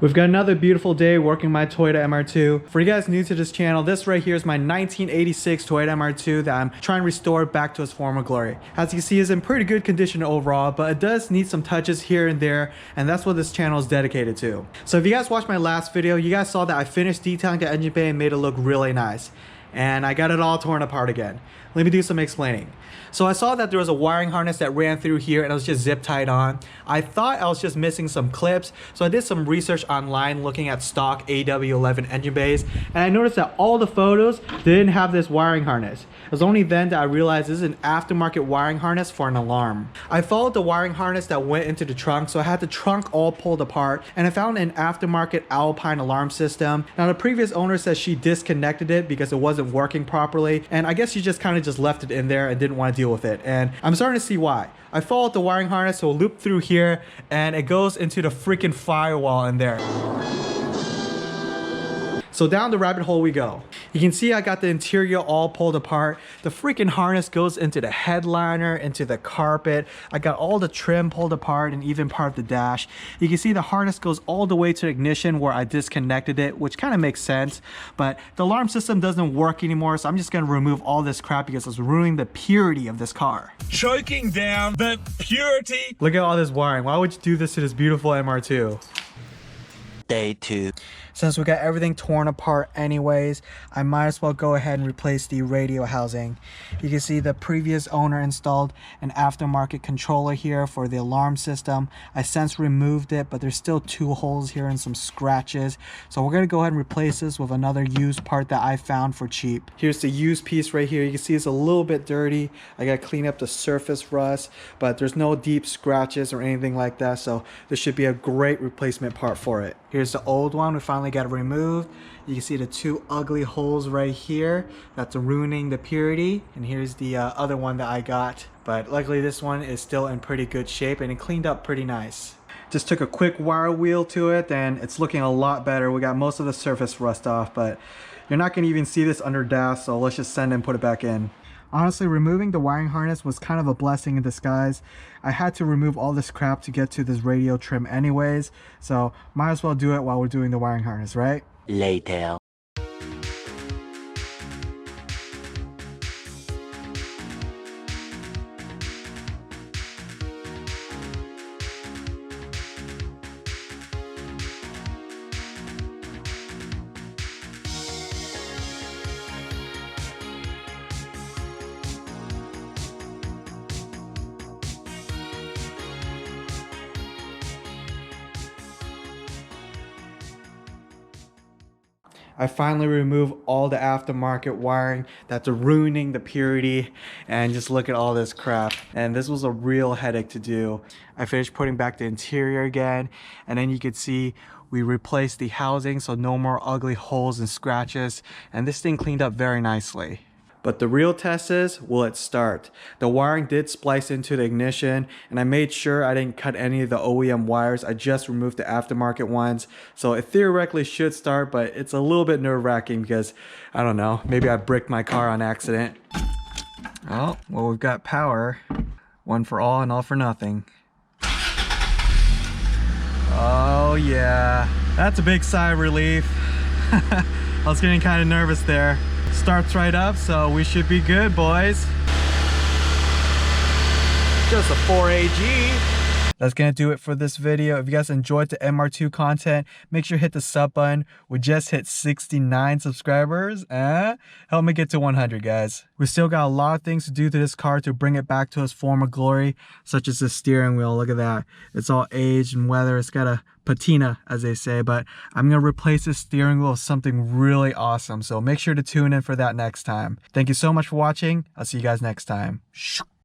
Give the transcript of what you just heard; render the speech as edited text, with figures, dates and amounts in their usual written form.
We've got another beautiful day working my Toyota MR2. For you guys new to this channel, this right here is my 1986 Toyota MR2 that I'm trying to restore back to its former glory. As you can see, it's in pretty good condition overall, but it does need some touches here and there, and that's what this channel is dedicated to. So if you guys watched my last video, you guys saw that I finished detailing the engine bay and made it look really nice. And I got it all torn apart again. Let me do some explaining. So I saw that there was a wiring harness that ran through here and it was just zip tied on. I thought I was just missing some clips, so I did some research online looking at stock AW11 engine bays, and I noticed that all the photos didn't have this wiring harness. It was only then that I realized this is an aftermarket wiring harness for an alarm. I followed the wiring harness that went into the trunk, so I had the trunk all pulled apart, and I found an aftermarket Alpine alarm system. Now the previous owner says she disconnected it because it wasn't working properly, and I guess she just kind of just left it in there and didn't want to deal with it, and I'm starting to see why. I followed the wiring harness, so loop through here and it goes into the freaking firewall in there. So down the rabbit hole we go. You can see I got the interior all pulled apart. The freaking harness goes into the headliner, into the carpet. I got all the trim pulled apart and even part of the dash. You can see the harness goes all the way to the ignition where I disconnected it, which kind of makes sense. But the alarm system doesn't work anymore, so I'm just gonna remove all this crap because it's ruining the purity of this car. Choking down the purity. Look at all this wiring. Why would you do this to this beautiful MR2? Day 2. Since we got everything torn apart anyways, I might as well go ahead and replace the radio housing. You can see the previous owner installed an aftermarket controller here for the alarm system. I since removed it, but there's still 2 holes here and some scratches. So we're gonna go ahead and replace this with another used part that I found for cheap. Here's the used piece right here. You can see it's a little bit dirty. I gotta clean up the surface rust, but there's no deep scratches or anything like that. So this should be a great replacement part for it. Here's the old one. We finally got it removed. You can see the 2 ugly holes right here that's ruining the purity, and here's the other one that I got, but luckily this one is still in pretty good shape and it cleaned up pretty nice. Just took a quick wire wheel to it and it's looking a lot better. We got most of the surface rust off, but you're not going to even see this under dash, so let's just send and put it back in. Honestly, removing the wiring harness was kind of a blessing in disguise. I had to remove all this crap to get to this radio trim anyways, so might as well do it while we're doing the wiring harness, right? Later. I finally removed all the aftermarket wiring that's ruining the purity, and just look at all this crap. And this was a real headache to do. I finished putting back the interior again, and then you could see we replaced the housing so no more ugly holes and scratches, and this thing cleaned up very nicely. But the real test is, will it start? The wiring did splice into the ignition, and I made sure I didn't cut any of the OEM wires. I just removed the aftermarket ones. So it theoretically should start, but it's a little bit nerve-wracking because, I don't know, maybe I bricked my car on accident. Oh, well, we've got power. One for all and all for nothing. Oh yeah, that's a big sigh of relief. I was getting kind of nervous there. Starts right up, so we should be good, boys. Just a 4AG. That's gonna do it for this video. If you guys enjoyed the MR2 content, make sure to hit the sub button. We just hit 69 subscribers. Help me get to 100, guys. We still got a lot of things to do to this car to bring it back to its former glory, such as the steering wheel. Look at that. It's all aged and weathered. It's got a patina, as they say, but I'm gonna replace this steering wheel with something really awesome. So make sure to tune in for that next time. Thank you so much for watching. I'll see you guys next time.